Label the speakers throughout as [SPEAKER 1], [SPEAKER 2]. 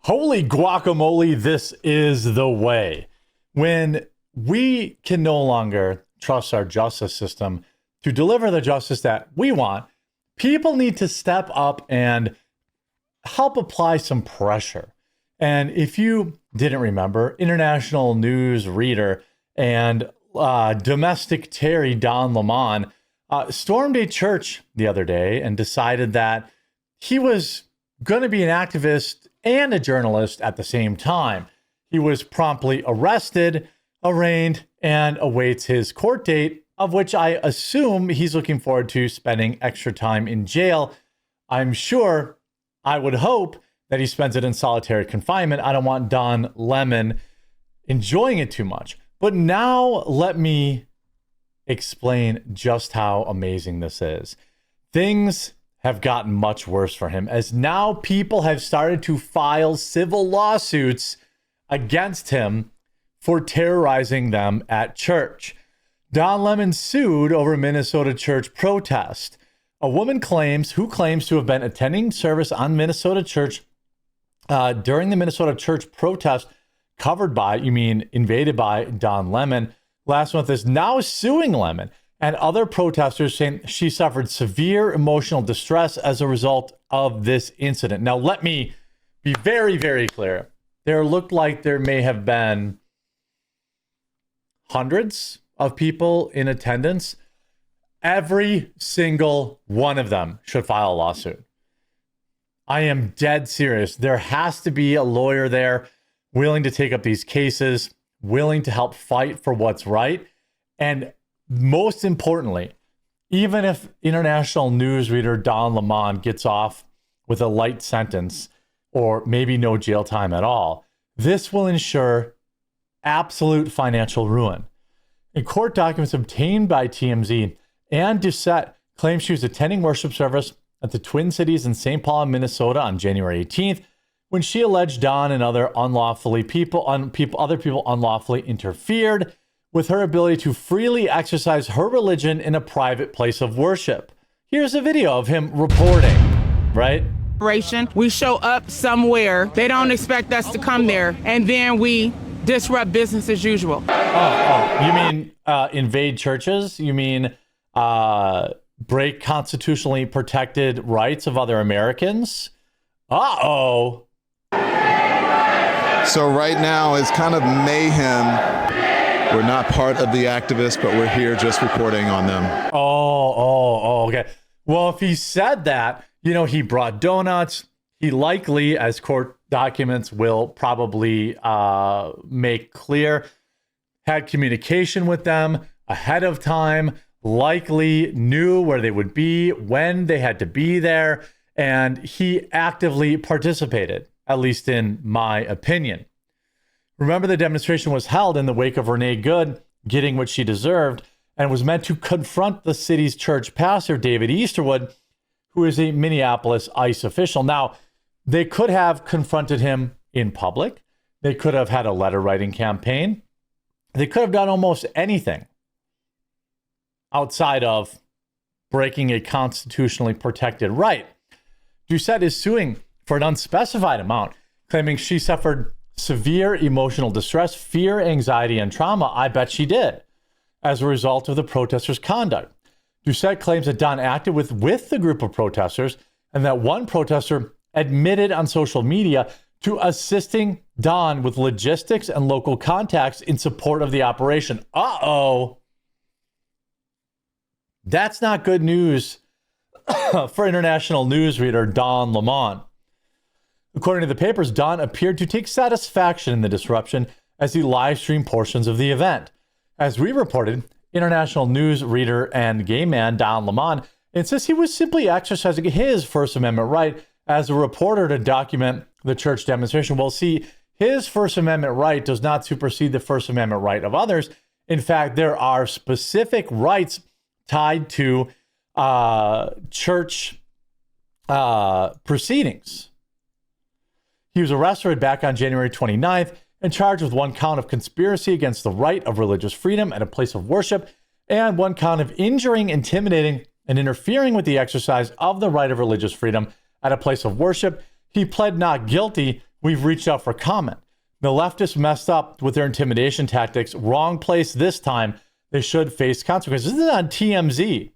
[SPEAKER 1] Holy guacamole, this is the way. When we can no longer trust our justice system to deliver the justice that we want, people need to step up and help apply some pressure. And if you didn't remember, international news reader and domestic Terry Don Lemon stormed a church the other day and decided that he was going to be an activist and a journalist at the same time. He was promptly arrested, arraigned, and awaits his court date, of which I assume he's looking forward to spending extra time in jail. I'm sure, I would hope, that he spends it in solitary confinement. I don't want Don Lemon enjoying it too much. But now let me explain just how amazing this is. Things have gotten much worse for him, as now people have started to file civil lawsuits against him for terrorizing them at church. Don Lemon sued over Minnesota church protest. A woman who claims to have been attending service on Minnesota church during the Minnesota church protest invaded by Don Lemon last month, is now suing Lemon and other protesters, saying she suffered severe emotional distress as a result of this incident. Now, let me be very, very clear. There looked like there may have been hundreds of people in attendance. Every single one of them should file a lawsuit. I am dead serious. There has to be a lawyer there willing to take up these cases, willing to help fight for what's right. And most importantly, even if international news reader Don Lemon gets off with a light sentence or maybe no jail time at all, this will ensure absolute financial ruin. In court documents obtained by TMZ, Ann Doucette claims she was attending worship service at the Twin Cities in St. Paul, Minnesota on January 18th when she alleged Don and other people unlawfully interfered with her ability to freely exercise her religion in a private place of worship. Here's a video of him reporting, right?
[SPEAKER 2] We show up somewhere, they don't expect us to come there, and then we disrupt business as usual.
[SPEAKER 1] You mean invade churches? You mean break constitutionally protected rights of other Americans? Uh-oh.
[SPEAKER 3] So right now it's kind of mayhem. We're not part of the activists, but we're here just reporting on them.
[SPEAKER 1] Okay. Well, if he said that, he brought donuts. He likely, as court documents will probably make clear, had communication with them ahead of time, likely knew where they would be, when they had to be there, and he actively participated, at least in my opinion. Remember, the demonstration was held in the wake of Renee Good getting what she deserved and was meant to confront the city's church pastor, David Easterwood, who is a Minneapolis ICE official. Now, they could have confronted him in public. They could have had a letter writing campaign. They could have done almost anything outside of breaking a constitutionally protected right. Doucette is suing for an unspecified amount, claiming she suffered severe emotional distress, fear, anxiety, and trauma. I bet she did, as a result of the protesters' conduct. Doucette claims that Don acted with the group of protesters and that one protester admitted on social media to assisting Don with logistics and local contacts in support of the operation. Uh-oh. That's not good news for international news reader Don Lemon. According to the papers, Don appeared to take satisfaction in the disruption as he live streamed portions of the event. As we reported, international news reader and gay man Don Lemon insists he was simply exercising his First Amendment right as a reporter to document the church demonstration. Well, see, his First Amendment right does not supersede the First Amendment right of others. In fact, there are specific rights tied to church proceedings. He was arrested back on January 29th and charged with one count of conspiracy against the right of religious freedom at a place of worship and one count of injuring, intimidating, and interfering with the exercise of the right of religious freedom at a place of worship. He pled not guilty we've reached out for comment. The leftists messed up with their intimidation tactics. Wrong place this time. They should face consequences. This is on TMZ.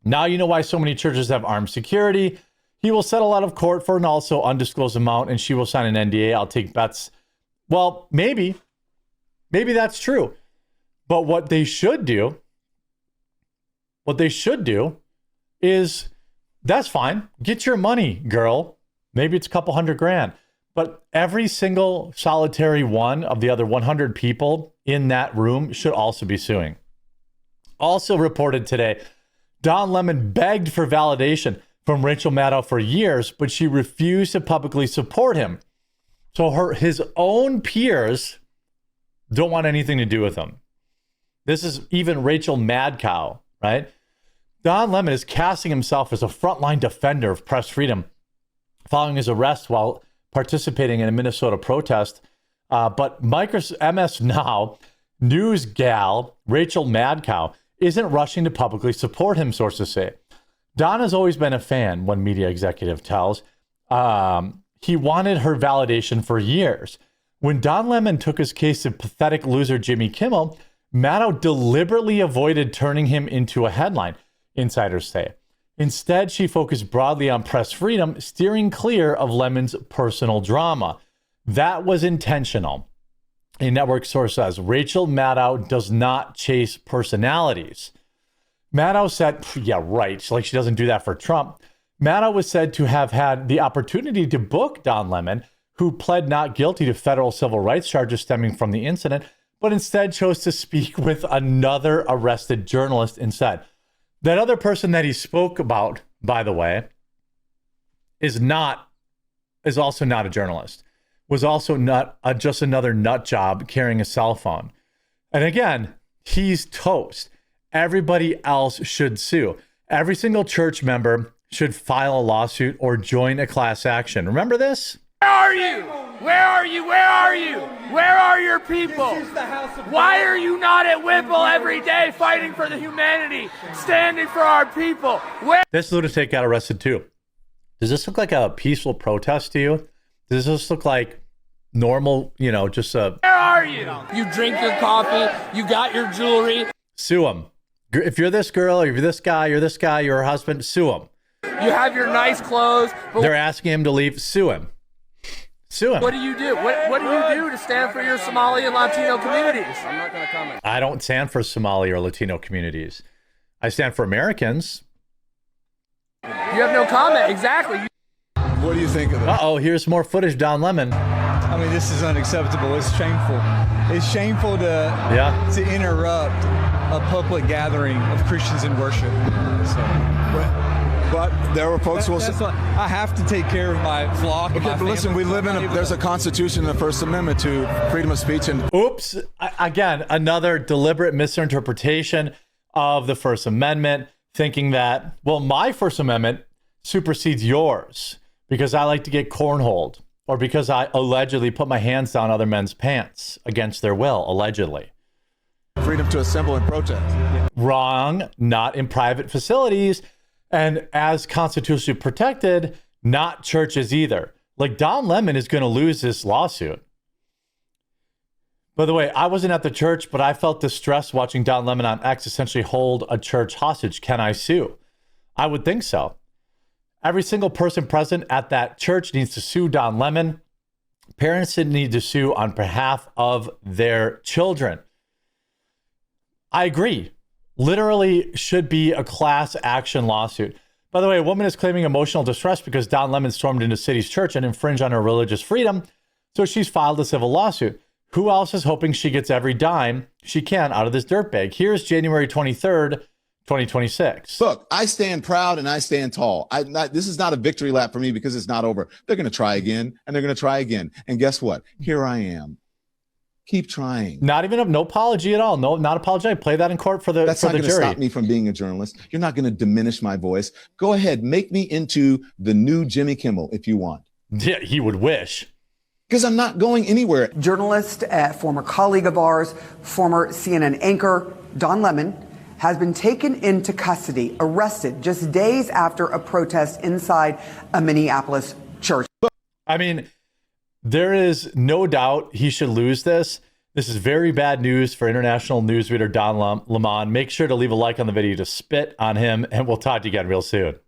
[SPEAKER 1] Now you know why so many churches have armed security. He will settle out of court for an also undisclosed amount, and she will sign an NDA. I'll take bets. Well, maybe that's true. But what they should do is, that's fine. Get your money, girl. Maybe it's a couple $100,000. But every single solitary one of the other 100 people in that room should also be suing. Also reported today, Don Lemon begged for validation from Rachel Maddow for years, but she refused to publicly support him. So his own peers don't want anything to do with him. This is even Rachel Madcow, right? Don Lemon is casting himself as a frontline defender of press freedom following his arrest while participating in a Minnesota protest. But MS Now news gal Rachel Madcow isn't rushing to publicly support him, sources say. Don has always been a fan, one media executive tells. He wanted her validation for years. When Don Lemon took his case to pathetic loser Jimmy Kimmel, Maddow deliberately avoided turning him into a headline, insiders say. Instead, she focused broadly on press freedom, steering clear of Lemon's personal drama. That was intentional. A network source says Rachel Maddow does not chase personalities. Maddow said, yeah, right, like she doesn't do that for Trump. Maddow was said to have had the opportunity to book Don Lemon, who pled not guilty to federal civil rights charges stemming from the incident, but instead chose to speak with another arrested journalist instead. That other person that he spoke about, by the way, is also not a journalist, was also not just another nut job carrying a cell phone. And again, he's toast. Everybody else should sue. Every single church member should file a lawsuit or join a class action. Remember this?
[SPEAKER 4] Where are you? Where are you? Where are you? Where are your people? Why are you not at Whipple every day fighting for the humanity, standing for our people? Where?
[SPEAKER 1] This lunatic got arrested too. Does this look like a peaceful protest to you? Does this look like normal, just a...
[SPEAKER 4] Where are you? You drink your coffee, you got your jewelry.
[SPEAKER 1] Sue him. If you're this girl, or you're this guy, you're her husband, sue him.
[SPEAKER 4] You have your nice clothes. But
[SPEAKER 1] they're asking him to leave, sue him. Sue him.
[SPEAKER 4] What do you do? What do you do to stand for your Somali and Latino communities? I'm not going to comment.
[SPEAKER 1] I don't stand for Somali or Latino communities. I stand for Americans.
[SPEAKER 4] You have no comment. Exactly.
[SPEAKER 3] What do you think of that?
[SPEAKER 1] Uh-oh, here's more footage, Don Lemon.
[SPEAKER 5] I mean, this is unacceptable. It's shameful. It's shameful to interrupt a public gathering of Christians in worship.
[SPEAKER 3] But there were folks who will say,
[SPEAKER 5] I have to take care of my flock.
[SPEAKER 3] okay, but listen, we live there's a constitution and the First Amendment to freedom of speech. And
[SPEAKER 1] oops, again, another deliberate misinterpretation of the First Amendment, thinking that, well, my First Amendment supersedes yours because I like to get cornholed or because I allegedly put my hands down other men's pants against their will, allegedly.
[SPEAKER 3] freedom to assemble and protest.
[SPEAKER 1] Wrong, not in private facilities. And as constitutionally protected, not churches either. Like Don Lemon is going to lose this lawsuit. By the way, I wasn't at the church, but I felt distressed watching Don Lemon on X essentially hold a church hostage. Can I sue? I would think so. Every single person present at that church needs to sue Don Lemon. Parents need to sue on behalf of their children. I agree. Literally should be a class action lawsuit. By the way, a woman is claiming emotional distress because Don Lemon stormed into City's church and infringed on her religious freedom. So she's filed a civil lawsuit. Who else is hoping she gets every dime she can out of this dirtbag? Here's January 23rd, 2026.
[SPEAKER 3] Look, I stand proud and I stand tall. This is not a victory lap for me because it's not over. They're going to try again and they're going to try again. And guess what? Here I am. Keep trying.
[SPEAKER 1] Not even no apology at all. No, not apologetic. Play that in court for the
[SPEAKER 3] That's
[SPEAKER 1] for
[SPEAKER 3] not
[SPEAKER 1] the
[SPEAKER 3] going to
[SPEAKER 1] jury.
[SPEAKER 3] stop me from being a journalist. You're not going to diminish my voice. Go ahead, make me into the new Jimmy Kimmel if you want.
[SPEAKER 1] Yeah, he would wish.
[SPEAKER 3] Because I'm not going anywhere.
[SPEAKER 6] Journalist, former colleague of ours, former CNN anchor, Don Lemon, has been taken into custody, arrested just days after a protest inside a Minneapolis church.
[SPEAKER 1] I mean, There is no doubt he should lose this. This is very bad news for international newsreader Don Lemon. Make sure to leave a like on the video to spit on him, and we'll talk to you again real soon.